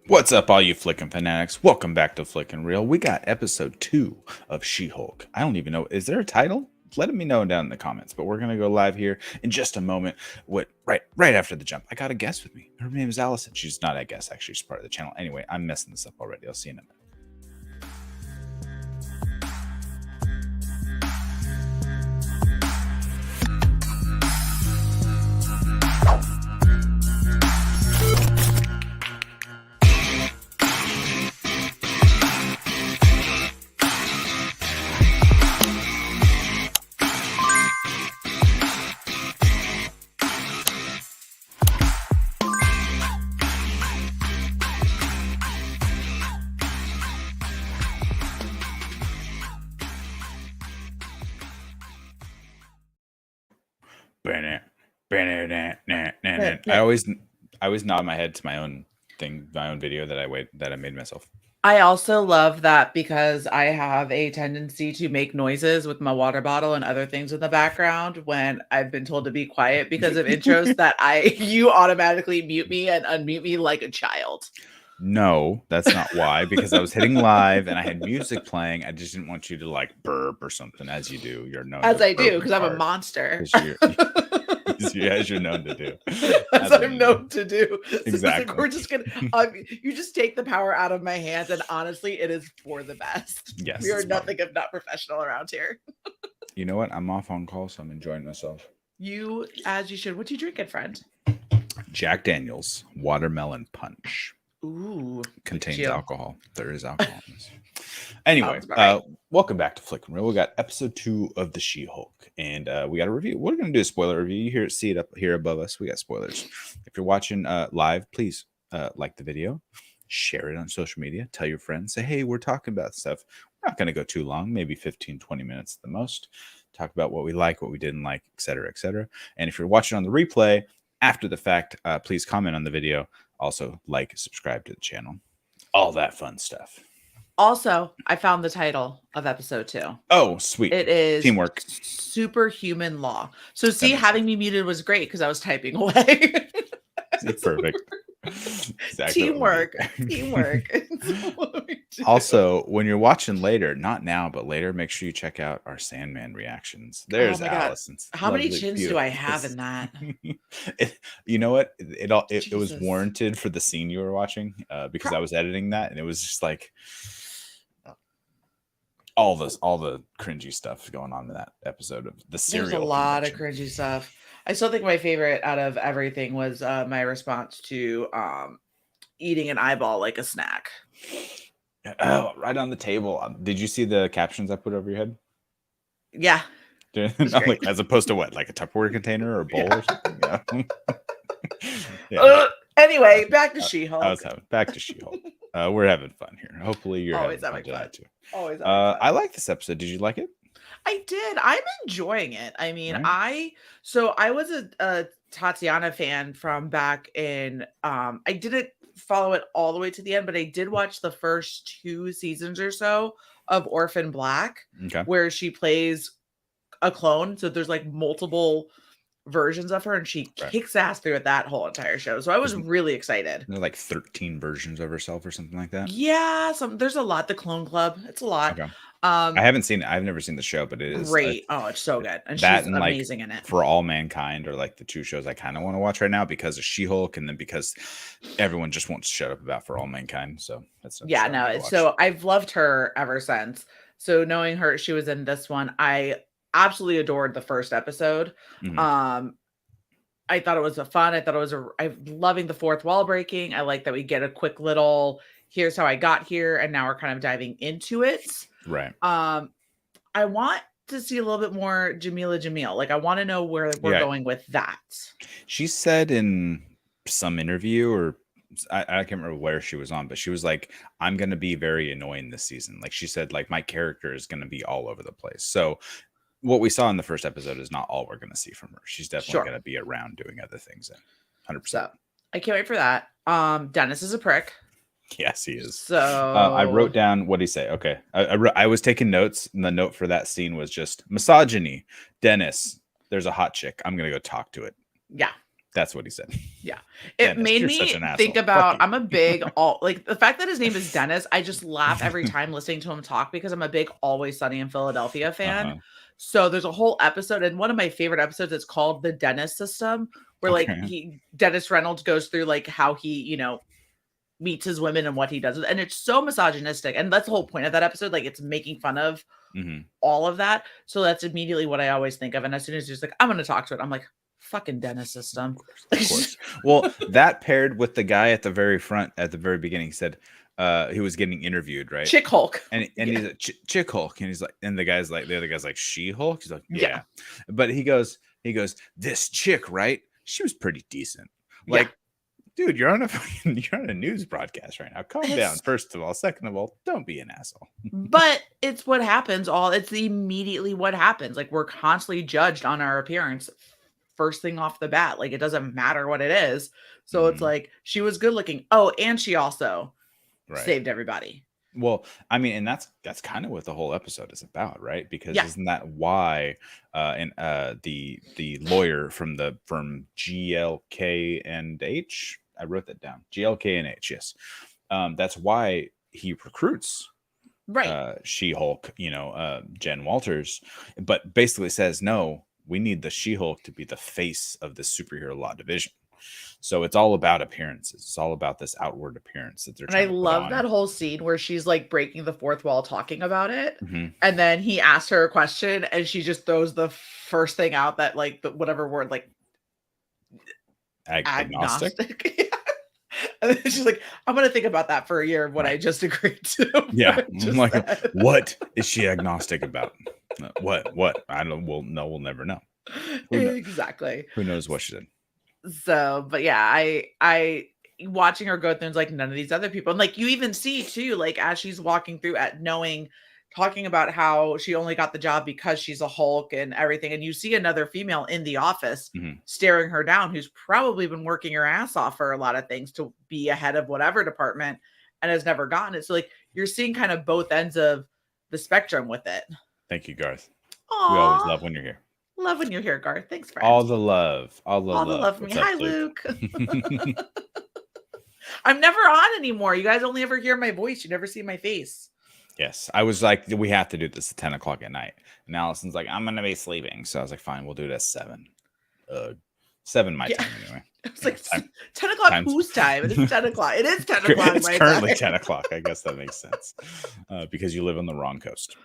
What's up, all you flickin' fanatics? Welcome back to Flickin' Real. We got episode 2 of She-Hulk. I don't even know. Is there a title? Let me know down in the comments. But we're gonna go live here in just a moment. Right after the jump. I got a guest with me. Her name is Allison. She's not a guest, actually. She's part of the channel. Anyway, I'm messing this up already. I'll see you in a minute. I always nod my head to my own thing, my own video that I made myself. I also love that because I have a tendency to make noises with my water bottle and other things in the background when I've been told to be quiet because of intros that you automatically mute me and unmute me like a child. No, that's not why, because I was hitting live and I had music playing. I just didn't want you to like burp or something as you do. You're known as I do because I'm a monster. As you're known to do. As I'm known to do. Exactly. So we're just gonna you just take the power out of my hands, and honestly, it is for the best. Yes, we are nothing if not professional around here. You know what? I'm off on call, so I'm enjoying myself. You, as you should. What you drinking, friend? Jack Daniel's Watermelon Punch. Ooh, contains alcohol. There is alcohol in this. Anyway, welcome back to Flickin' Real. We got episode 2 of the She-Hulk, and we got a review. We're going to do a spoiler review. You see it up here above us. We got spoilers. If you're watching live, please like the video, share it on social media, tell your friends, say, hey, we're talking about stuff. We're not going to go too long, maybe 15, 20 minutes at the most. Talk about what we like, what we didn't like, etc., etc. And if you're watching on the replay after the fact, please comment on the video. Also, like, subscribe to the channel. All that fun stuff. Also, I found the title of episode 2. Oh, sweet. It is Teamwork. Superhuman Law. So see, having me muted was great because I was typing away. Perfect. Exactly. Teamwork. Also, when you're watching later, not now, but later, make sure you check out our Sandman reactions. There's Allison's. How many chins do I have in that? You know what? It was warranted for the scene you were watching because I was editing that, and it was just like all the cringy stuff going on in that episode of the serial. There's a lot of cringy stuff. I still think my favorite out of everything was my response to eating an eyeball like a snack. Oh, right on the table. Did you see the captions I put over your head? Yeah. Like, as opposed to what, like a Tupperware container or a bowl or something? Yeah. Anyway, back to She-Hulk. Back to She-Hulk. We're having fun here. Hopefully you're always having fun too. Always. I like this episode. Did you like it? I did. I'm enjoying it. I mean, right. I was a Tatiana fan from back in I didn't follow it all the way to the end, but I did watch the first 2 seasons or so of Orphan Black, where she plays a clone. So there's like multiple versions of her, and she kicks ass through that whole entire show. So I was really excited. There's like 13 versions of herself or something like that. Yeah, there's a lot. The Clone Club, it's a lot. Okay. I haven't seen it. I've never seen the show, but it is great. It's so good, and she's amazing in it. For All Mankind are like the 2 shows I kind of want to watch right now because of She-Hulk, and then because everyone just wants to shut up about For All Mankind. So that's so I've loved her ever since. So knowing her, she was in this one. I absolutely adored the first episode. Mm-hmm. I thought it was fun. I thought it was I'm loving the fourth wall breaking. I like that we get a quick little, here's how I got here, and now we're kind of diving into it. Right. I want to see a little bit more Jamila. Like, I want to know where we're going with that. She said in some interview, or I can't remember where she was on, but she was like, I'm going to be very annoying this season. Like she said, like, my character is going to be all over the place. So what we saw in the first episode is not all we're going to see from her. She's definitely going to be around doing other things. 100%. So I can't wait for that. Dennis is a prick. Yes, he is. So I wrote down what he say. Okay, I was taking notes, and the note for that scene was just misogyny. Dennis, there's a hot chick. I'm gonna go talk to it. Yeah, That's what he said. Yeah. It Dennis, made you're such me an think asshole. about, Fuck you. I'm a big, like the fact that his name is Dennis, I just laugh every time listening to him talk because I'm a big Always Sunny in Philadelphia fan. So there's a whole episode, and one of my favorite episodes is called The Dennis System, where like Dennis Reynolds goes through like how he, you know, meets his women and what he does. And it's so misogynistic. And that's the whole point of that episode. Like it's making fun of all of that. So that's immediately what I always think of. And as soon as he's like, I'm going to talk to it, I'm like, fucking Dennis System. Of course. Well, that paired with the guy at the very front, at the very beginning, he said he was getting interviewed, right? SheHULK. And he's like, SheHULK. And he's like, and the other guy's like, SheHULK? He's like, yeah. But he goes, this chick, right? She was pretty decent. Like, dude, you're on a news broadcast right now. Calm down. First of all, second of all, don't be an asshole. But it's what happens. It's immediately what happens. Like we're constantly judged on our appearance first thing off the bat. Like it doesn't matter what it is. So it's like she was good looking. Oh, and she also saved everybody. Well, I mean, and that's kind of what the whole episode is about, right? Because isn't that why the lawyer from GLK and H, I wrote that down, GLK and H, yes, that's why he recruits SheHULK, you know, Jen Walters, but basically says, no, we need the SheHULK to be the face of the superhero law division. So it's all about appearances. It's all about this outward appearance that they're trying to put on. And I love that whole scene where she's like breaking the fourth wall talking about it. And then he asks her a question and she just throws the first thing out that like the whatever word, like agnostic. And then she's like, I'm going to think about that for a year of what I just agreed to. Yeah. I'm like, what is she agnostic about? What? I don't, we'll never know. Exactly. Who knows what she did? So, but yeah, I watching her go through and like none of these other people. And like you even see too, like as she's walking through talking about how she only got the job because she's a Hulk and everything. And you see another female in the office staring her down who's probably been working her ass off for a lot of things to be ahead of whatever department and has never gotten it. So like you're seeing kind of both ends of the spectrum with it. Thank you, Garth. Aww. We always love when you're here. Love when you're here, Garth. Thanks, friend. All the love. All the love me. What's up, Hi, Luke. I'm never on anymore. You guys only ever hear my voice. You never see my face. Yes. I was like, we have to do this at 10 o'clock at night. And Allison's like, I'm going to be sleeping. So I was like, fine, we'll do it at 7. 7 my time anyway. It's like 10 o'clock whose time? It is 10 o'clock. It is 10 o'clock. It's currently 10 o'clock. I guess that makes sense. Because you live on the wrong coast.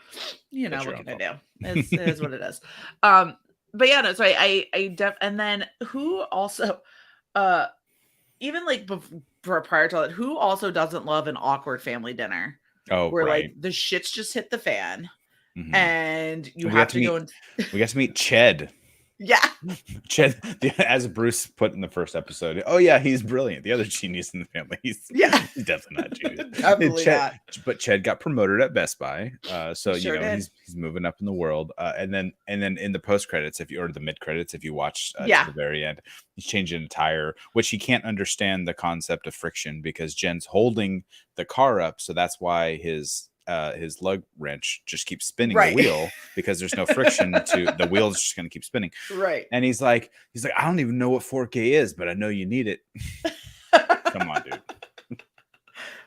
You know, what can I do? It is what it is. But yeah, no, so and then who also, even like prior to that, who also doesn't love an awkward family dinner? Oh, where like the shits just hit the fan and you have to go and we got to meet Ched. Yeah. Ched, as Bruce put in the first episode. Oh yeah, he's brilliant. The other genius in the family. He's definitely not genius. Definitely not. But Ched got promoted at Best Buy. So you know he's moving up in the world. And then in the post credits, or the mid credits, if you watch to the very end, he's changing a tire, which he can't understand the concept of friction because Jen's holding the car up, so that's why his lug wrench just keeps spinning the wheel because there's no friction to the wheel's just going to keep spinning. Right. And he's like, I don't even know what 4K is, but I know you need it. Come on, dude.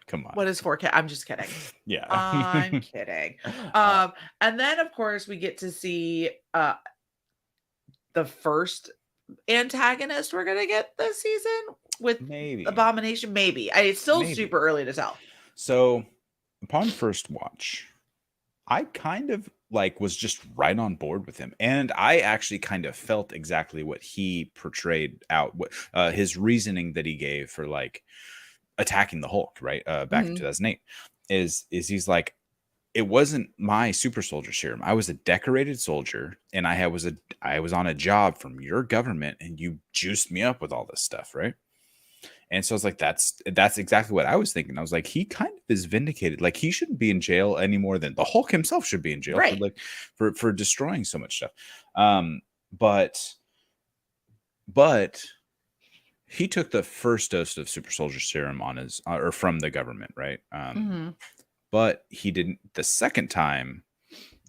Come on. What is 4K? I'm just kidding. Yeah. I'm kidding. And then of course we get to see the first antagonist we're going to get this season with Abomination. Maybe. It's still super early to tell. So upon first watch, I kind of was just right on board with him. And I actually kind of felt exactly what he portrayed out, what his reasoning that he gave for attacking the Hulk, right? Back in 2008 is he's like, it wasn't my super soldier serum. I was a decorated soldier and I was on a job from your government and you juiced me up with all this stuff, right? And so I was like, that's exactly what I was thinking. I was like, he kind of is vindicated. Like he shouldn't be in jail any more than the Hulk himself should be in jail for destroying so much stuff. But he took the first dose of super soldier serum on his or from the government, right? But he didn't the second time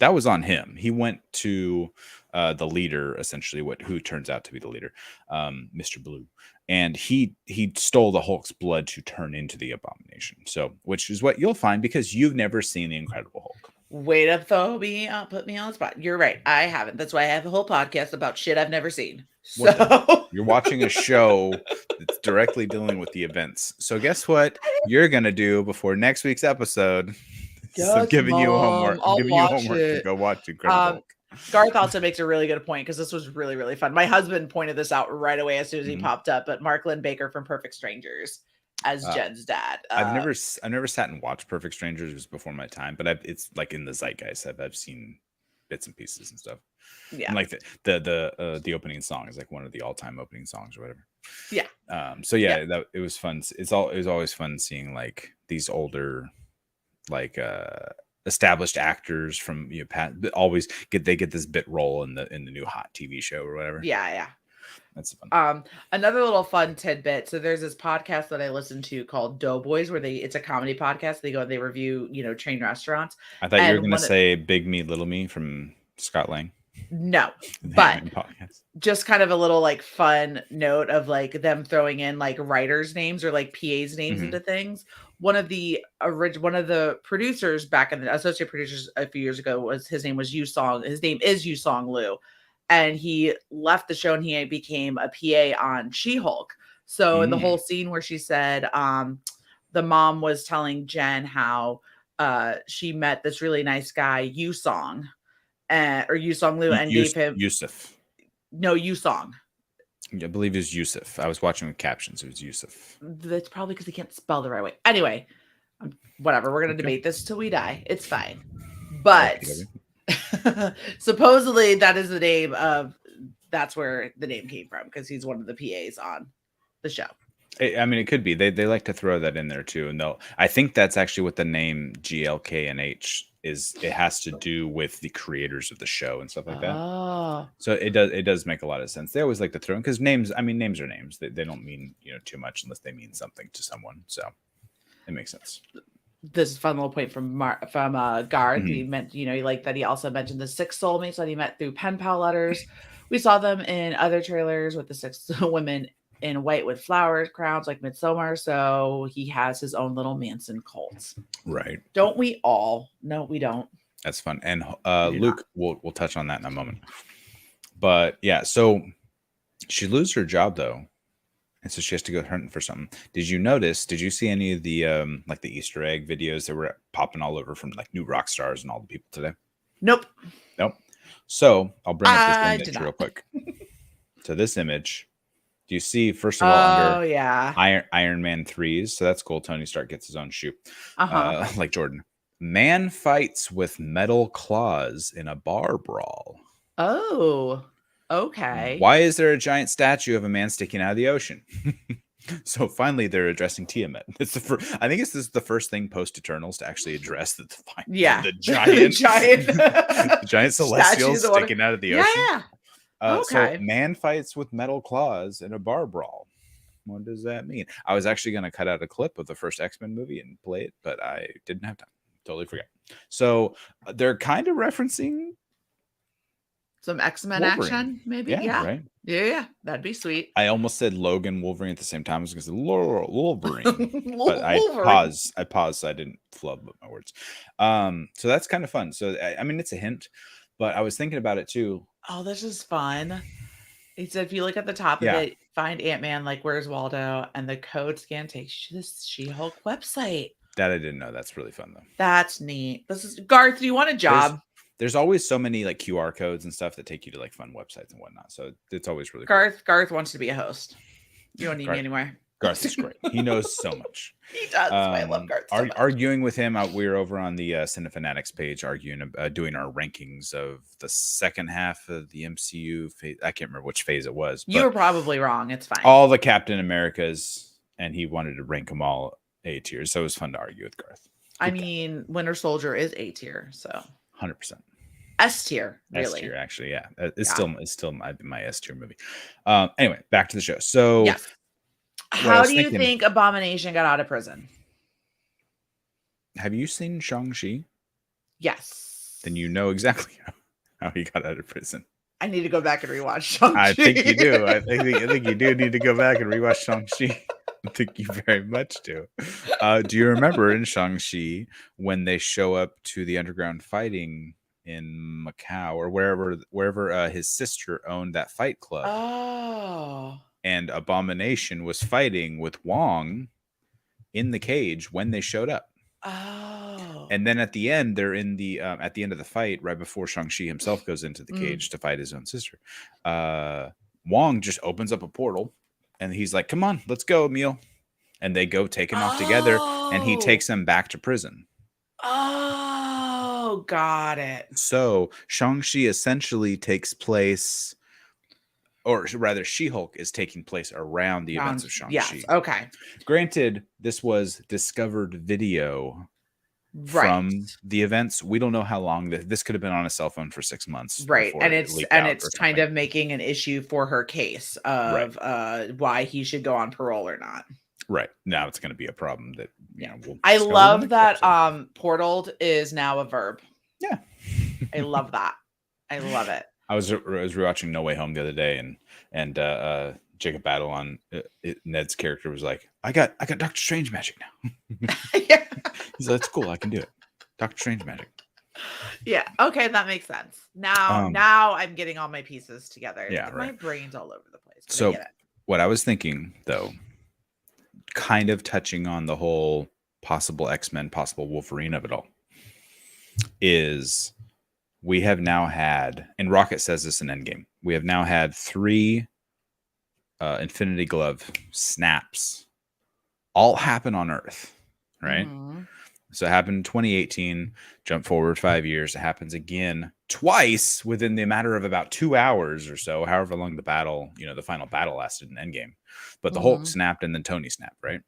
that was on him. He went to the leader, essentially, who turns out to be the leader, Mr. Blue, and he stole the Hulk's blood to turn into the Abomination. So, which is what you'll find because you've never seen the Incredible Hulk. Way to put me on the spot. You're right. I haven't. That's why I have a whole podcast about shit I've never seen. So you're watching a show that's directly dealing with the events. So guess what you're gonna do before next week's episode? So giving you homework. I'll giving you homework to go watch Incredible Hulk. Garth also makes a really good point because this was really, really fun. My husband pointed this out right away as soon as he popped up. But Mark Lynn Baker from Perfect Strangers as Jen's dad. I've never sat and watched Perfect Strangers. It was before my time, but it's like in the zeitgeist. I've seen bits and pieces and stuff. Yeah, and like the opening song is like one of the all-time opening songs or whatever. Yeah. So yeah, that it was fun. It was always fun seeing like these older, like established actors from always get this bit role in the new hot TV show or whatever. Yeah. That's fun. Another little fun tidbit. So there's this podcast that I listen to called Doughboys, where it's a comedy podcast. They go and they review, chain restaurants. I thought you were going to say Big Me, Little Me from Scott Lang. No, but just kind of a little like fun note of like them throwing in like writers' names or like PA's names into things. One of the producers back in the associate producers a few years ago his name was Yu Song. His name is Yu Song Liu. And he left the show and he became a PA on SheHULK. So in the whole scene where she said the mom was telling Jen how she met this really nice guy, Yu Song, or Yu Song Liu, and gave him Yusuf. No, Yu Song. I believe it was Yusuf. I was watching with captions. It was Yusuf. That's probably because he can't spell the right way. Anyway, whatever. We're going to debate this till we die. It's fine. But supposedly that is the name of, that's where the name came from, because he's one of the PAs on the show. I mean, it could be. They like to throw that in there too. And I think that's actually what the name GLKNH is. It has to do with the creators of the show and stuff like that. Oh. So it does make a lot of sense. They always like to throw in, because names are names. They don't mean too much unless they mean something to someone. So it makes sense. This is a fun little point from Garth. He meant, he liked that he also mentioned the 6 soulmates that he met through pen pal letters. We saw them in other trailers with the 6 women in white with flower crowns like Midsommar. So he has his own little Manson cult. Right. Don't we all? No, we don't. That's fun. And Luke, we'll touch on that in a moment. But yeah, so she loses her job though. And so she has to go hunting for something. Did you see any of the like the Easter egg videos that were popping all over from like new rock stars and all the people today? Nope. So I'll bring up this image real quick. So this image, do you see first of all under Iron Man 3s? So that's cool. Tony Stark gets his own shoe, like Jordan. Man fights with metal claws in a bar brawl. Oh. Okay. Why is there a giant statue of a man sticking out of the ocean? So finally, they're addressing Tiamat. I think this is the first thing post Eternals to actually address the giant celestial sticking out of the ocean. Yeah. Okay. So man fights with metal claws in a bar brawl. What does that mean? I was actually going to cut out a clip of the first X-Men movie and play it, but I didn't have time. Totally forgot. So they're kind of referencing some X-Men action, maybe. Yeah. Right. Yeah. That'd be sweet. I almost said Logan Wolverine at the same time. I was going to say Wolverine, but I paused, so I didn't flub my words. So that's kind of fun. So I mean, it's a hint, but I was thinking about it too. Oh, this is fun. He said, if you look at the top of it, find Ant-Man, like where's Waldo, and the code scan takes you to this She-Hulk website. That I didn't know. That's really fun though. That's neat. This is Garth. Do you want a job? There's always so many like QR codes and stuff that take you to like fun websites and whatnot. So it's always really cool. Garth wants to be a host. You don't need me anymore. Garth is great. He knows so much. He does. I love Garth so much. Arguing with him, we were over on the Cinefanatics page arguing, doing our rankings of the second half of the MCU phase. I can't remember which phase it was. You were probably wrong. It's fine. All the Captain Americas, and he wanted to rank them all A tier. So it was fun to argue with Garth. I mean, Winter Soldier is A tier, so 100%. S tier, really. S tier, actually, yeah. It's still my S tier movie. Anyway, back to the show. So, how do you think Abomination got out of prison? Have you seen Shang-Chi? Yes. then you know exactly how he got out of prison. I need to go back and rewatch Shang-Chi. I think you do. I think you do need to go back and rewatch Shang-Chi. I think you very much do. Do you remember in Shang-Chi when they show up to the underground fighting in Macau or wherever his sister owned that fight club? Oh. And Abomination was fighting with Wong in the cage when they showed up. Oh. And then at the end, they're in the at the end of the fight, right before Shang-Chi himself goes into the cage to fight his own sister. Wong just opens up a portal, and he's like, "Come on, let's go, Emil." And they go taking off together, and he takes them back to prison. Oh, got it. So Shang-Chi essentially takes place, or rather, SheHULK is taking place around the events of Shang-Chi. Yes, okay. Granted, this was discovered video from the events. We don't know how long this could have been on a cell phone for 6 months. Right. And it's kind of making an issue for her case of why he should go on parole or not. Right. Now it's going to be a problem that, I love that portaled is now a verb. Yeah. I love that. I love it. I was rewatching No Way Home the other day, and Jacob Batalon, Ned's character, was like, I got Doctor Strange magic now. Yeah. He's like, that's cool. I can do it. Doctor Strange magic. Yeah. Okay, that makes sense. Now I'm getting all my pieces together. Yeah. My brain's all over the place. So what I was thinking, though, kind of touching on the whole possible X-Men, possible Wolverine of it all, is we have now had, and Rocket says this in Endgame, we have now had 3 Infinity Glove snaps all happen on Earth, right? Mm-hmm. So it happened in 2018, jump forward 5 years. It happens again twice within the matter of about 2 hours or so, however long the battle, the final battle lasted in Endgame. But the Hulk snapped and then Tony snapped, right?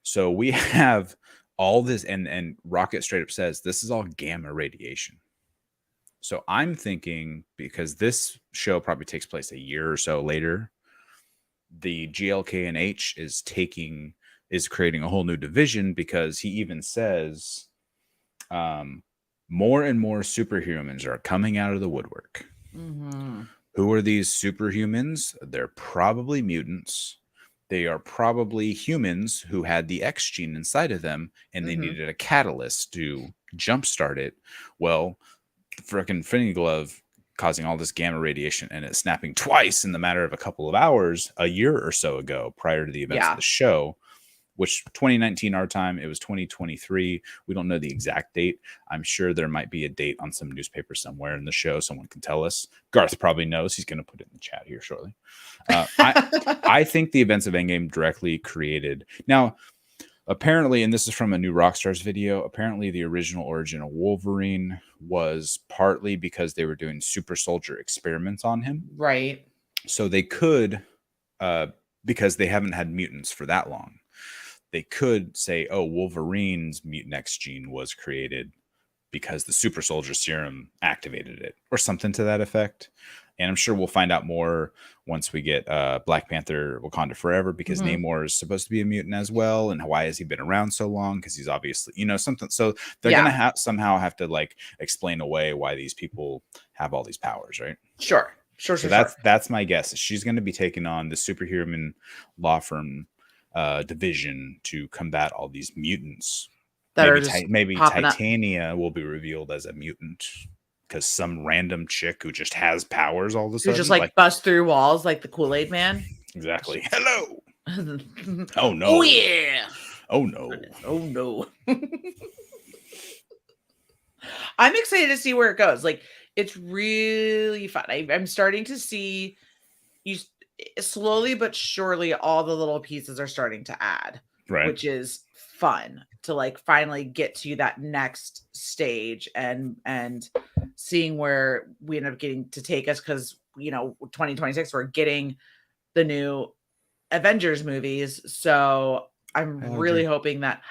So we have all this, and Rocket straight up says, this is all gamma radiation. So I'm thinking, because this show probably takes place a year or so later, the GLK&H is creating a whole new division, because he even says more and more superhumans are coming out of the woodwork. Mm-hmm. Who are these superhumans? They're probably mutants. They are probably humans who had the X gene inside of them, and they needed a catalyst to jumpstart it. Well, the frickin' Infinity Glove causing all this gamma radiation and it snapping twice in the matter of a couple of hours a year or so ago, prior to the events of the show, which 2019 our time, it was 2023. We don't know the exact date. I'm sure there might be a date on some newspaper somewhere in the show. Someone can tell us. Garth probably knows. He's going to put it in the chat here shortly. I think the events of Endgame directly created. Now, apparently, and this is from a new Rockstars video, apparently the original origin of Wolverine was partly because they were doing super soldier experiments on him. Right. So they could, because they haven't had mutants for that long, they could say, oh, Wolverine's mutant X gene was created because the super soldier serum activated it, or something to that effect. And I'm sure we'll find out more once we get Black Panther Wakanda Forever, because Namor is supposed to be a mutant as well. And why has he been around so long? Because he's obviously, something. So they're going to somehow have to like explain away why these people have all these powers, right? Sure. So that's my guess. She's going to be taking on the Superhuman law firm division to combat all these mutants. Maybe Titania will be revealed as a mutant, because some random chick who just has powers all of a sudden. Who just like bust through walls like the Kool-Aid Man. Exactly. Hello. Oh no. Oh yeah. Oh no. Oh no. I'm excited to see where it goes. Like, it's really fun. I'm starting to see you slowly but surely all the little pieces are starting to add, right? Which is fun to like finally get to that next stage and seeing where we end up getting to take us, because 2026 we're getting the new Avengers movies. So I'm really hoping that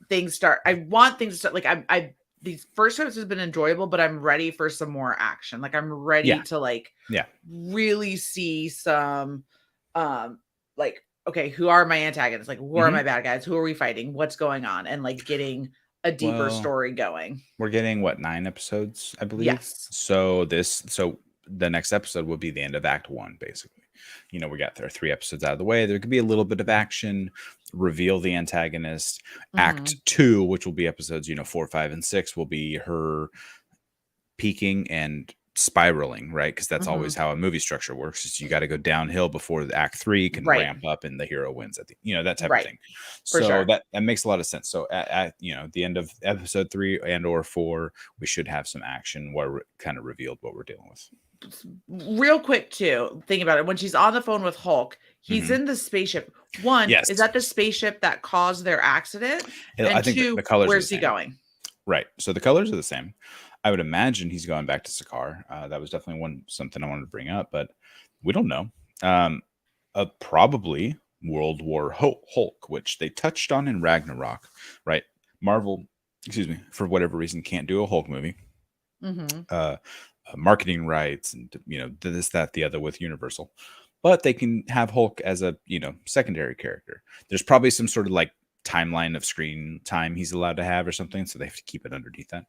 things start. I want things to start. Like these first times has been enjoyable, but I'm ready for some more action. Like I'm ready to really see some like, okay, who are my antagonists? Like, who are my bad guys? Who are we fighting? What's going on? And like getting a deeper story going. We're getting what, 9 episodes, I believe. Yes. So the next episode will be the end of Act 1, basically. You know, we got our 3 episodes out of the way. There could be a little bit of action, reveal the antagonist. Act 2, which will be episodes, 4, 5, and 6, will be her peaking and spiraling, right? Because that's always how a movie structure works. Is you got to go downhill before the Act 3 can ramp up and the hero wins at the, that type of thing. So that makes a lot of sense. So at the end of episode 3 and or 4, we should have some action where we kind of revealed what we're dealing with. Real quick too, think about it. When she's on the phone with Hulk, he's in the spaceship. One, is that the spaceship that caused their accident? And I think 2, the colors where's he going? Right. So the colors are the same. I would imagine he's going back to Sakaar. That was definitely something I wanted to bring up, but we don't know. Probably World War Hulk, which they touched on in Ragnarok, right? Marvel, for whatever reason, can't do a Hulk movie. Marketing rights and this, that, the other with Universal, but they can have Hulk as a secondary character. There's probably some sort of like timeline of screen time he's allowed to have or something, so they have to keep it underneath that.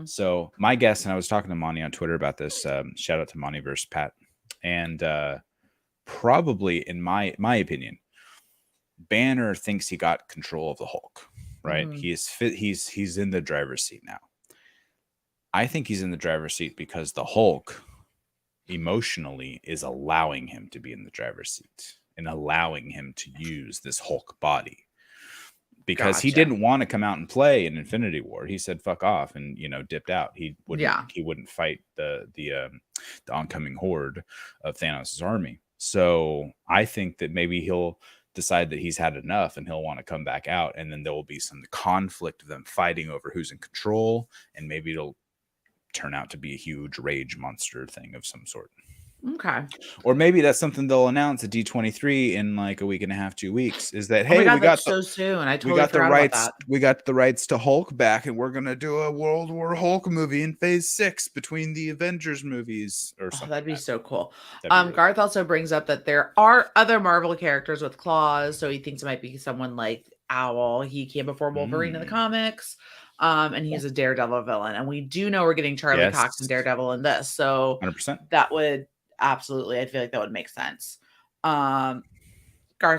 So my guess, and I was talking to Monty on Twitter about this, shout out to Montyverse Pat, and probably in my opinion, Banner thinks he got control of the Hulk, right? He's in the driver's seat now. I think he's in the driver's seat because the Hulk emotionally is allowing him to be in the driver's seat and allowing him to use this Hulk body. Because he didn't want to come out and play in Infinity War. He said "fuck off" and dipped out. He wouldn't fight the oncoming horde of Thanos' army. So I think that maybe he'll decide that he's had enough and he'll want to come back out, and then there will be some conflict of them fighting over who's in control, and maybe it'll turn out to be a huge rage monster thing of some sort. Okay. Or maybe that's something they'll announce at D23 in like a week and a half, 2 weeks. Is that, hey, we got so soon. I totally forgot about that. We got the rights to Hulk back, and we're gonna do a World War Hulk movie in Phase 6 between the Avengers movies or something. That'd be so cool. Garth also brings up that there are other Marvel characters with claws, so he thinks it might be someone like Owl. He came before Wolverine in the comics. And he's a Daredevil villain, and we do know we're getting Charlie Cox and Daredevil in this, so 100%. that would absolutely, I feel like that would make sense. Garth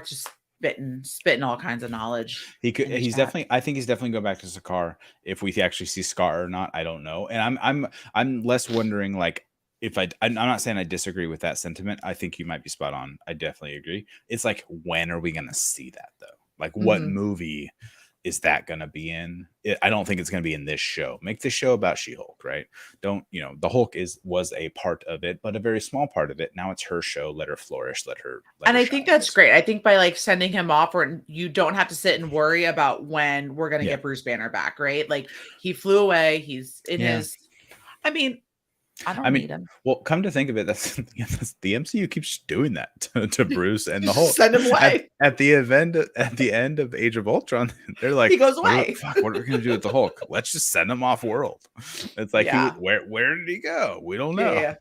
just spitting all kinds of knowledge. I think he's definitely going back to Sakaar. If we actually see Scar or not, I don't know. And I'm less wondering, like, I'm not saying I disagree with that sentiment. I think you might be spot on. I definitely agree. It's like, when are we going to see that though? Like, what movie is that going to be in? I don't think it's going to be in this show. Make this show about She-Hulk, right? Don't, the Hulk was a part of it, but a very small part of it. Now it's her show. Let her flourish. Let her. I think that's great. I think by like sending him off, or you don't have to sit and worry about when we're going to get Bruce Banner back, right? Like, he flew away. He's in his. I mean, need him. Well, come to think of it, that's the MCU keeps doing that to Bruce and the Hulk. Send him away at the end of Age of Ultron. They're like, he goes away. What are we gonna do with the Hulk? Let's just send him off world. It's like, where did he go? We don't know.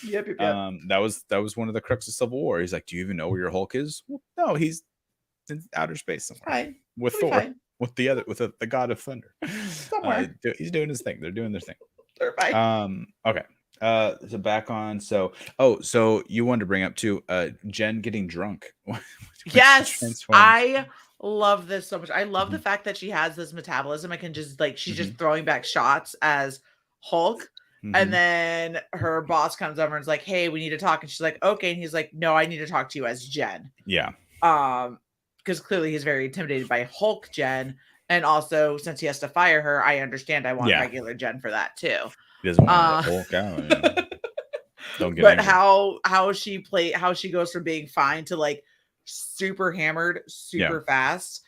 Yep. That was one of the crux of Civil War. He's like, do you even know where your Hulk is? Well, no, he's in outer space somewhere with Thor, with the god of thunder. Somewhere. He's doing his thing. They're doing their thing. Okay. So back on. So you wanted to bring up too, Jen getting drunk. Yes, I love this so much. I love the fact that she has this metabolism. I can just she's just throwing back shots as Hulk, and then her boss comes over and is like, "Hey, we need to talk." And she's like, "Okay." And he's like, "No, I need to talk to you as Jen." Yeah. Because clearly he's very intimidated by Hulk Jen. And also, since he has to fire her, I understand I want regular Jen for that too. He doesn't want to Hulk out. Don't get but angry. how she goes from being fine to like super hammered, super fast,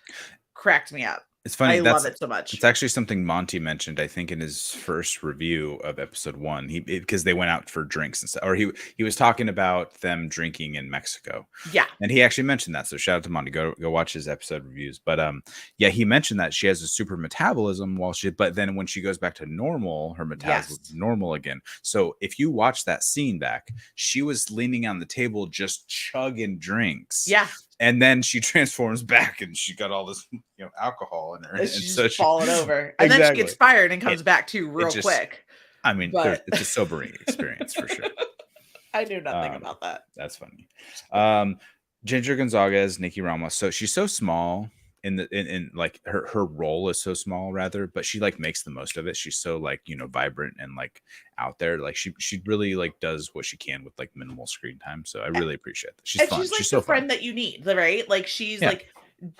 cracked me up. It's funny. I love it so much. It's actually something Monty mentioned, I think, in his first review of episode 1. Because they went out for drinks and stuff, or he was talking about them drinking in Mexico. Yeah, and he actually mentioned that. So shout out to Monty. Go watch his episode reviews. But he mentioned that she has a super metabolism but then when she goes back to normal, her metabolism is normal again. So if you watch that scene back, she was leaning on the table just chugging drinks. Yeah. And then she transforms back, and she got all this, alcohol in her, And and she's so just falling over, and then she exactly. gets fired and comes It, back to it real just, quick. I mean, But it's a sobering experience for sure. I knew nothing about that. That's funny. Ginger Gonzaga, Nikki Ramos. So she's so small in like her role is so small rather, but she like makes the most of it. She's so like, vibrant and like out there. Like she really like does what she can with like minimal screen time. So I really appreciate that. She's And fun. she's like She's the so friend fun. that you need, right? Like she's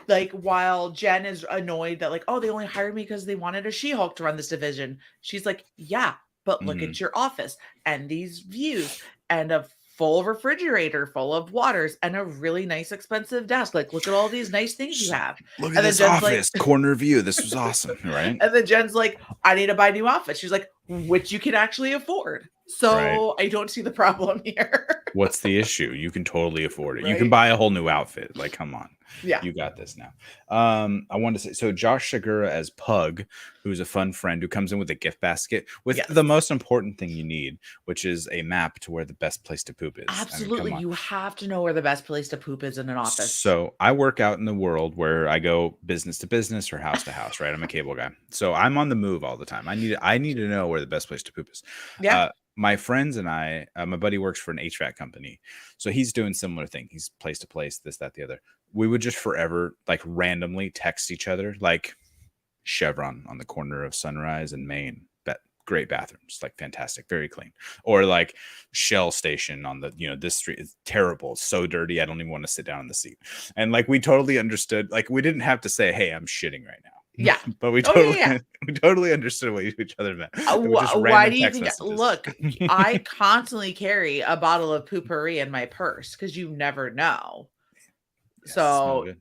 like while Jen is annoyed that like, oh, they only hired me because they wanted a She-Hulk to run this division. She's like, yeah, but look Mhm. at your office and these views and a full refrigerator full of waters and a really nice expensive desk. Like, look at all these nice things you have. Look at And then this Jen's like, office corner view. This was awesome, right? and then Jen's like, I need to buy new outfits. She's like, which you can actually afford. Right. So I don't see the problem here. What's the issue? You can totally afford it. You can Right? buy a whole new outfit. Like, come on. Yeah. You got this now. I wanted to say, so Josh Segura as Pug, who's a fun friend who comes in with a gift basket with the most important thing you need, which is a map to where the best place to poop is. Absolutely. You have to know where the best place to poop is in an office. So I work out in the world where I go business to business or house to house, right? I'm a cable guy. So I'm on the move all the time. I need to know where the best place to poop is. Yeah. My friends and I, my buddy works for an HVAC company. So he's doing similar thing. He's place to place, this, that, the other. We would just forever like randomly text each other, like Chevron on the corner of Sunrise and Main. Great bathrooms, like fantastic, very clean. Or like Shell station on the, this street is terrible. It's so dirty. I don't even want to sit down in the seat. And like, we totally understood, like we didn't have to say, hey, I'm shitting right now. Yeah. But we totally understood what each other meant. Why do you think? Look, I constantly carry a bottle of Poopery in my purse because you never know. Yes, so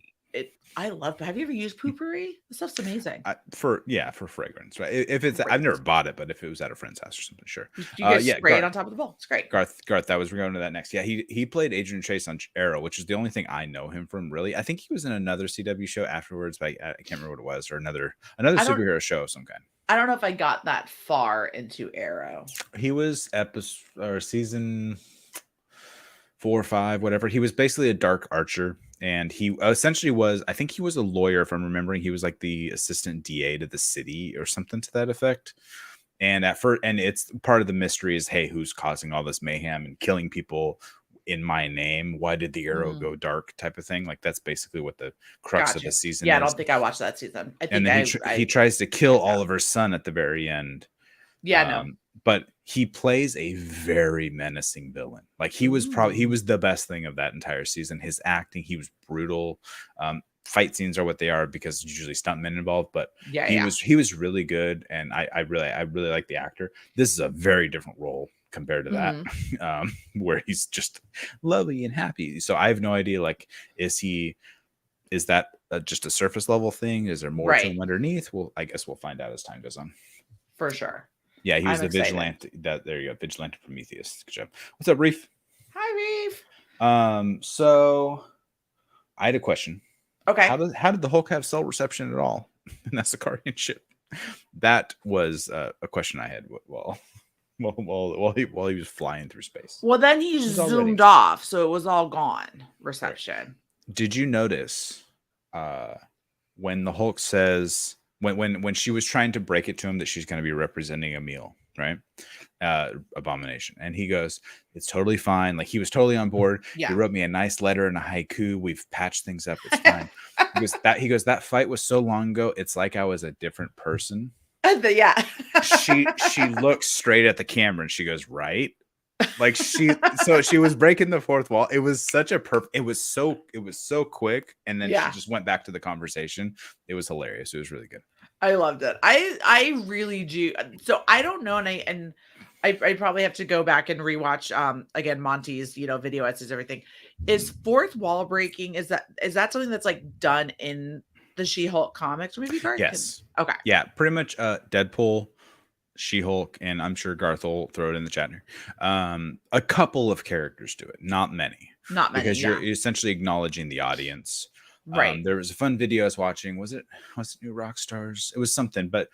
I love. Have you ever used Poopery? The stuff's amazing. For fragrance, right? If it's, I've never bought it, but if it was at a friend's house or something, sure. You guys spray it on top of the bowl. It's great. Garth, that was, we're going to that next. Yeah, he played Adrian Chase on Arrow, which is the only thing I know him from. Really, I think he was in another CW show afterwards, but I can't remember what it was, or another superhero show of some kind. I don't know if I got that far into Arrow. He was season 4 or 5, whatever. He was basically a dark archer. And he essentially was, I think he was a lawyer, if I'm remembering. He was like the assistant DA to the city or something to that effect. And and it's part of the mystery is, hey, who's causing all this mayhem and killing people in my name? Why did the arrow go dark? Type of thing. Like that's basically what the crux of the season is. I don't think I watched that season. I think and then he tries to kill Oliver's son at the very end. Yeah, no. But he plays a very menacing villain. Like he was the best thing of that entire season. His acting, he was brutal. Fight scenes are what they are because there's usually stuntmen involved, but he was really good, and I really like the actor. This is a very different role compared to that, where he's just lovely and happy. So I have no idea. Like, is that just a surface level thing? Is there more to him underneath? Well, I guess we'll find out as time goes on. For sure. Yeah, he was the vigilante. There you go, vigilante Prometheus. Good job. What's up, Reef? Hi, Reef. So I had a question. Okay. How did the Hulk have cell reception at all? And that's the guardianship. That was a question I had while he was flying through space. Well, then he zoomed off, so it was all gone. Reception. Right. Did you notice when the Hulk says? When she was trying to break it to him that she's going to be representing Emil, right? Abomination. And he goes, it's totally fine. Like he was totally on board. Yeah. He wrote me a nice letter and a haiku. We've patched things up. It's fine. He goes, that fight was so long ago. It's like I was a different person. Yeah. she looks straight at the camera and she goes, right? Like she was breaking the fourth wall. It was such a it was so quick, and then she just went back to the conversation. It was hilarious. It was really good. I loved it. I really do. So I don't know, and I probably have to go back and rewatch again Monty's video essays, everything. Is fourth wall breaking, is that something that's like done in the She-Hulk comics? Maybe Garth? Yes. Okay. Yeah, pretty much Deadpool, She-Hulk, and I'm sure Garth will throw it in the chat here. A couple of characters do it, not many. Because you're essentially acknowledging the audience. Right. There was a fun video I was watching. Was it New Rock Stars? It was something, but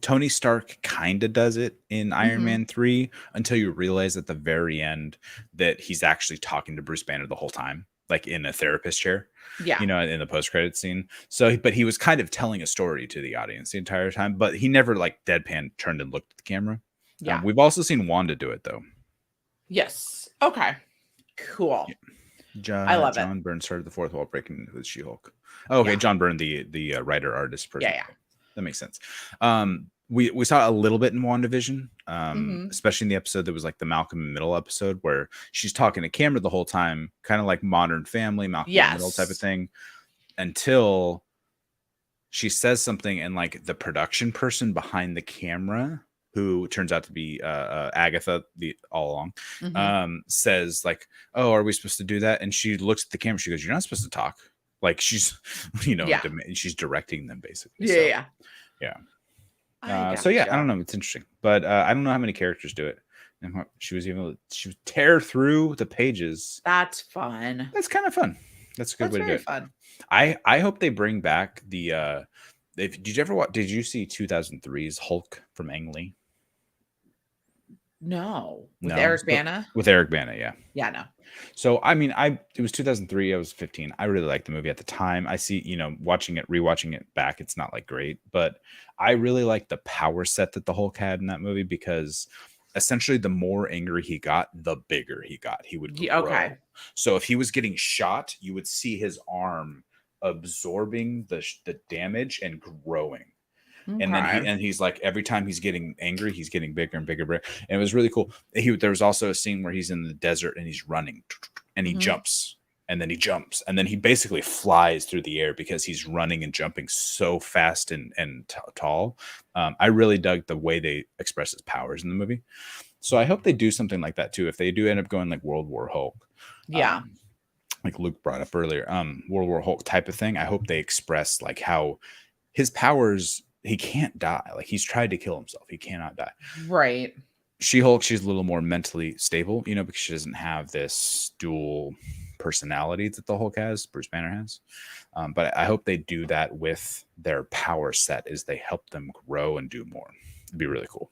Tony Stark kind of does it in Iron Mm-hmm. Man 3 until you realize at the very end that he's actually talking to Bruce Banner the whole time, like in a therapist chair, Yeah. in the post-credit scene. So, but he was kind of telling a story to the audience the entire time, but he never like deadpan turned and looked at the camera. Yeah. We've also seen Wanda do it though. Yes. Okay. Cool. Yeah. I love it. John Byrne started the fourth wall breaking into with She-Hulk. Oh, okay, Yeah. John Byrne, the writer artist person. Yeah. That makes sense. We saw a little bit in WandaVision, Mm-hmm. especially in the episode that was like the Malcolm in the Middle episode where she's talking to camera the whole time, kind of like Modern Family, Malcolm in the Middle type of thing, until she says something and like the production person behind the camera, who turns out to be Agatha all along, Mm-hmm. says like, "Oh, are we supposed to do that?" And she looks at the camera. She goes, "You're not supposed to talk." Like she's, Yeah. she's directing them basically. Yeah. So yeah, I don't know. It's interesting, but I don't know how many characters do it. And she would tear through the pages. That's fun. That's kind of fun. That's a good way to do it. Fun. I hope they bring back the. Did you ever watch? Did you see 2003's Hulk from Ang Lee? No, with Eric Bana. With Eric Bana, yeah. Yeah, no. So I mean, it was 2003. I was 15. I really liked the movie at the time. I see, rewatching it back, it's not like great, but I really liked the power set that the Hulk had in that movie because essentially the more angry he got, the bigger he got. He would grow. Okay. So if he was getting shot, you would see his arm absorbing the damage and growing. Okay. And then he's like, every time he's getting angry, he's getting bigger and bigger. And it was really cool. There was also a scene where he's in the desert and he's running and he jumps and then he jumps and then he basically flies through the air because he's running and jumping so fast and tall. I really dug the way they express his powers in the movie. So I hope they do something like that too. If they do end up going like World War Hulk. Yeah. Like Luke brought up earlier, World War Hulk type of thing. I hope they express like how his powers, he can't die. Like he's tried to kill himself. He cannot die. Right. She-Hulk, she's a little more mentally stable, because she doesn't have this dual personality that the Hulk has, Bruce Banner has. But I hope they do that with their power set as they help them grow and do more. It'd be really cool.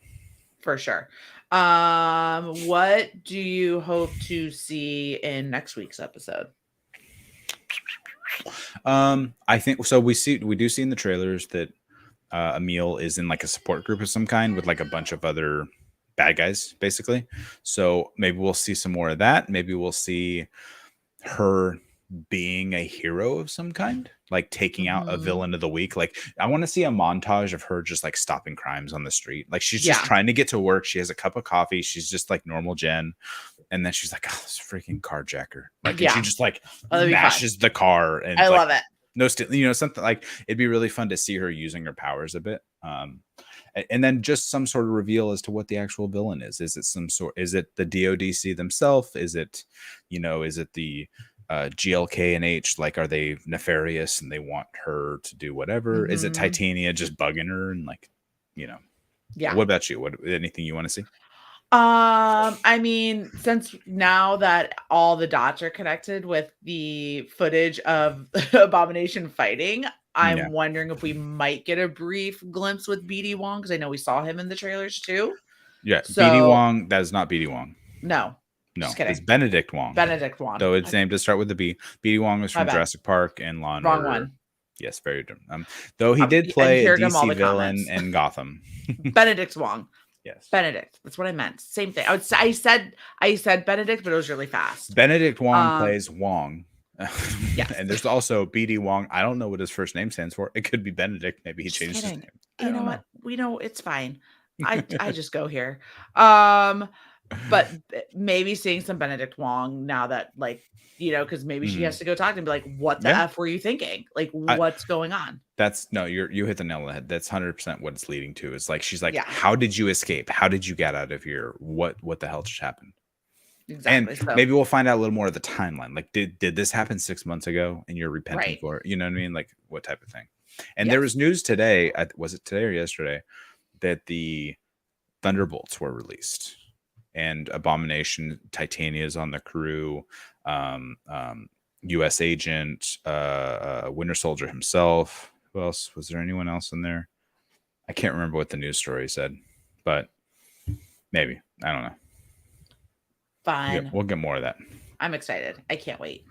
For sure. What do you hope to see in next week's episode? I think so. We do see in the trailers that Emil is in like a support group of some kind with like a bunch of other bad guys, basically. So maybe we'll see some more of that. Maybe we'll see her being a hero of some kind, like taking out a villain of the week. Like I want to see a montage of her just like stopping crimes on the street. Like she's just trying to get to work. She has a cup of coffee. She's just like normal Jen. And then she's like, "Oh, this freaking carjacker!" Like, and she just like mashes the car, and I love it. No, something like it'd be really fun to see her using her powers a bit. And then just some sort of reveal as to what the actual villain is. Is it the DODC themselves? Is it the GLK and H? Like, are they nefarious and they want her to do whatever? Is it Titania just bugging her and like, Yeah. What about you? Anything you want to see? I mean, since now that all the dots are connected with the footage of Abomination fighting, I'm wondering if we might get a brief glimpse with BD Wong, because I know we saw him in the trailers too. Yeah, so, BD Wong, that is not BD Wong. No, it's Benedict Wong. Benedict Wong. Though its name does start with a B. BD Wong was from Jurassic Park and Law and Wrong Order. One. Yes, very different. Though he did play a DC villain in Gotham. Benedict Wong. Yes, Benedict. That's what I meant. Same thing. I said Benedict, but it was really fast. Benedict Wong plays Wong. Yes. And there's also BD Wong. I don't know what his first name stands for. It could be Benedict. Maybe he changed his name. You know what? We know it's fine. I just go here. But maybe seeing some Benedict Wong now that because maybe she has to go talk to him and be like, what the F were you thinking? Like, what's going on? You hit the nail on the head. That's 100% what it's leading to. It's like, she's like, how did you escape? How did you get out of here? What the hell just happened? Exactly. And maybe we'll find out a little more of the timeline. Like, did this happen 6 months ago and you're repenting for it? You know what I mean? Like, what type of thing? And there was news today. Was it today or yesterday? That the Thunderbolts were released. And Abomination, Titania is on the crew. U.S. Agent, Winter Soldier himself. Who else? Was there anyone else in there? I can't remember what the news story said, but maybe. I don't know. Fine. We'll get more of that. I'm excited. I can't wait.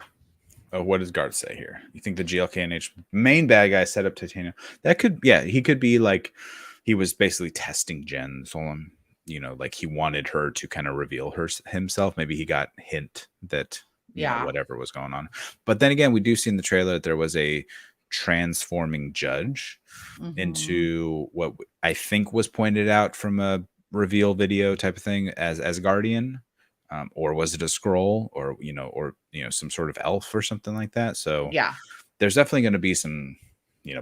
Oh, what does Garth say here? You think the GLKNH main bad guy set up Titania? That could, yeah, he could be like, he was basically testing Jen. So, like he wanted her to kind of reveal himself. Maybe he got hint that, whatever was going on. But then again, we do see in the trailer that there was a transforming judge into what I think was pointed out from a reveal video type of thing as Guardian. Or was it a scroll or some sort of elf or something like that? So there's definitely going to be some,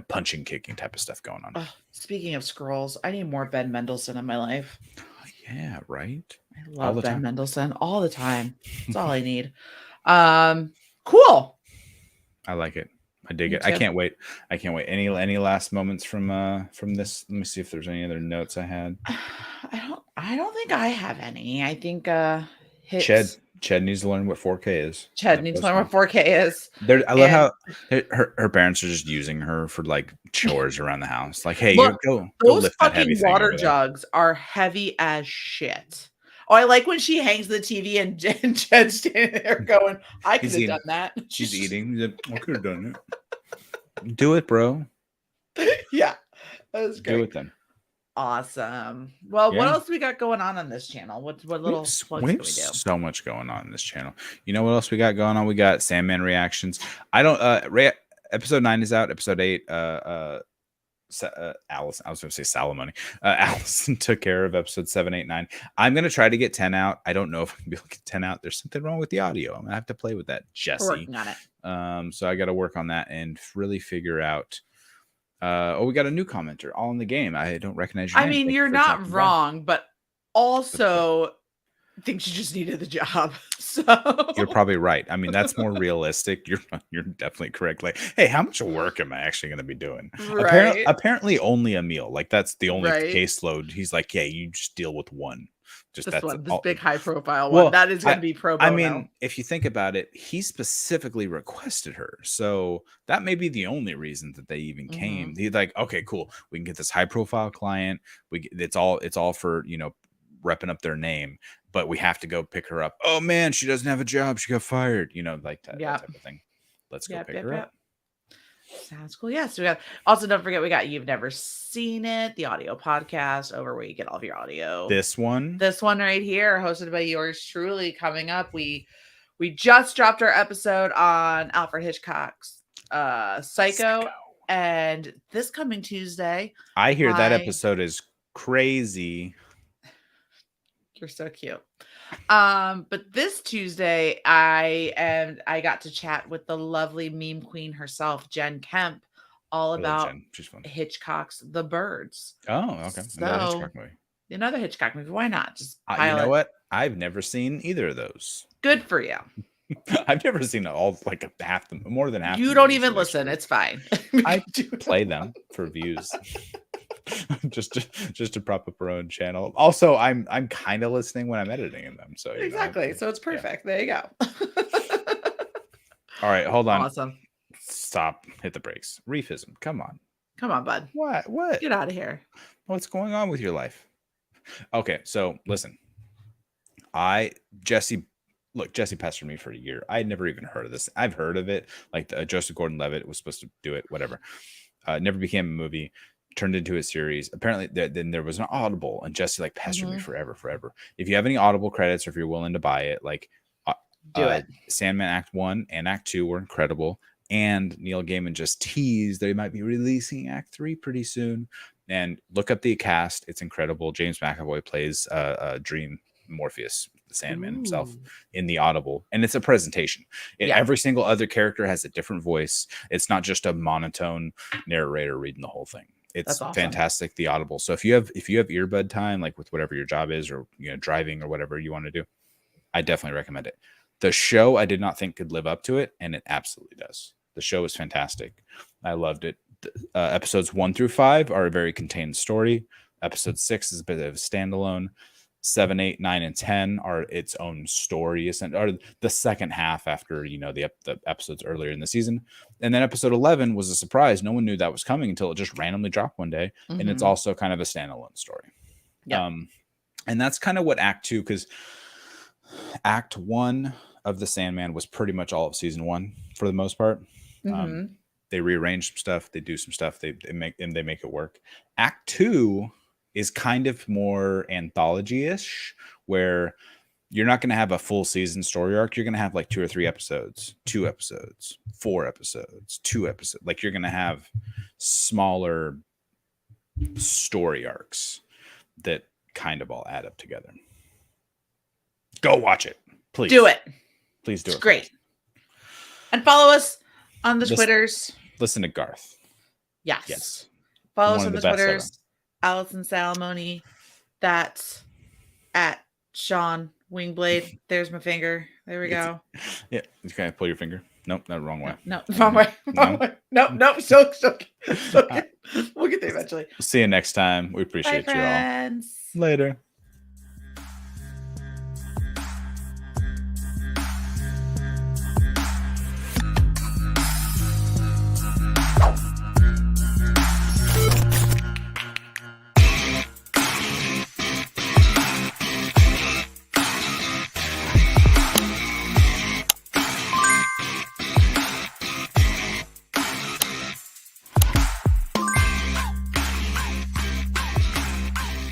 punching, kicking type of stuff going on. Speaking of scrolls, I need more Ben Mendelsohn in my life. Yeah, right. I love Ben Mendelsohn all the time. That's all I need. Cool. I like it. I dig it. I can't wait. Any last moments from this? Let me see if there's any other notes I had. I don't think I have any. I think Ched needs to learn what 4K is. Ched needs to learn what 4K is. I love how her parents are just using her for like chores around the house. Like, hey, look, go those lift that heavy fucking water jugs are heavy as shit. Oh, I like when she hangs the TV and Jed's standing there going, I could have done that. She's eating. I could have done it. Do it, bro. Yeah. That was great. Do it then. Awesome. Well, what else we got going on this channel? What little plugs can we do? So much going on in this channel. You know what else we got going on? We got Sandman reactions. I don't episode 9 is out. Episode 8 Allison, I was going to say Salamone. Allison took care of episode 7, 8, 9. I'm going to try to get 10 out. I don't know if I'm going to be able to get 10 out. There's something wrong with the audio. I'm going to have to play with that, Jesse. We're working on it. So I got to work on that and really figure out. We got a new commenter all in the game. I don't recognize your name. I mean, you're not wrong, but also think she just needed the job. So you're probably right. I mean, that's more realistic. You're definitely correct. Like, hey, how much work am I actually going to be doing? Right. Apparently only a meal. Like that's the only caseload. He's like, yeah, you just deal with one. Just this big high profile one. That is going to be pro bono. I mean, if you think about it, he specifically requested her. So that may be the only reason that they even came. He's like, okay, cool. We can get this high profile client. It's all for, repping up their name, but we have to go pick her up. Oh man, she doesn't have a job. She got fired, like that type of thing. Let's go pick her up. Sounds cool. Yeah. So we got, also don't forget, we got You've Never Seen It, the audio podcast over where you get all of your audio. This one right here, hosted by yours truly, coming up. We just dropped our episode on Alfred Hitchcock's Psycho. And this coming Tuesday, I hear that episode is crazy. You're so cute. But this Tuesday, I got to chat with the lovely meme queen herself, Jen Kemp, all about Hitchcock's The Birds. Oh, okay. So, another Hitchcock movie. Why not? Just you know what? I've never seen either of those. Good for you. I've never seen all like more than half. You don't even listen. It's fine. I play them for views. just to prop up our own channel. Also, I'm kind of listening when I'm editing them. So exactly. So it's perfect. Yeah. There you go. All right, hold on. Awesome. Stop. Hit the brakes. Reefism. Come on, bud. What? Get out of here. What's going on with your life? Okay, so listen. Jesse pestered me for a year. I had never even heard of this. I've heard of it. Like Joseph Gordon-Levitt was supposed to do it. Whatever. Never became a movie. Turned into a series. Apparently, then there was an Audible, and Jesse like pestered me forever. If you have any Audible credits, or if you're willing to buy it, like do it. Sandman Act 1 and Act 2 were incredible, and Neil Gaiman just teased they might be releasing Act 3 pretty soon. And look up the cast; it's incredible. James McAvoy plays Dream Morpheus, the Sandman himself, in the Audible, and it's a presentation. Every single other character has a different voice. It's not just a monotone narrator reading the whole thing. It's awesome. Fantastic, the Audible. So if you have earbud time, like with whatever your job is, or driving or whatever you want to do, I definitely recommend it. The show I did not think could live up to it, and it absolutely does. The show is fantastic. I loved it. Episodes 1 through 5 are a very contained story. Episode 6 is a bit of a standalone. 7, 8, 9, and 10 are its own story, or the second half after, the episodes earlier in the season. And then episode 11 was a surprise. No one knew that was coming until it just randomly dropped one day. Mm-hmm. And it's also kind of a standalone story. Yeah. And that's kind of what Act 2, because Act 1 of The Sandman was pretty much all of season 1 for the most part. Mm-hmm. They rearrange some stuff. They do some stuff. They make it work. Act 2 is kind of more anthology-ish, where you're not going to have a full season story arc. You're going to have like 2 or 3 episodes, 2 episodes, 4 episodes, 2 episodes. Like you're going to have smaller story arcs that kind of all add up together. Go watch it. Please. Do it. Please do it. It's great. And follow us on the Twitters. Listen to Garth. Yes. Follow us on the Twitters. Allison Salamoni. That's at Sean Wingblade. There's my finger. There we go. Yeah. Can I pull your finger? Nope, not the wrong way. No, wrong way. Nope. So we'll get there eventually. See you next time. We appreciate you all. Later.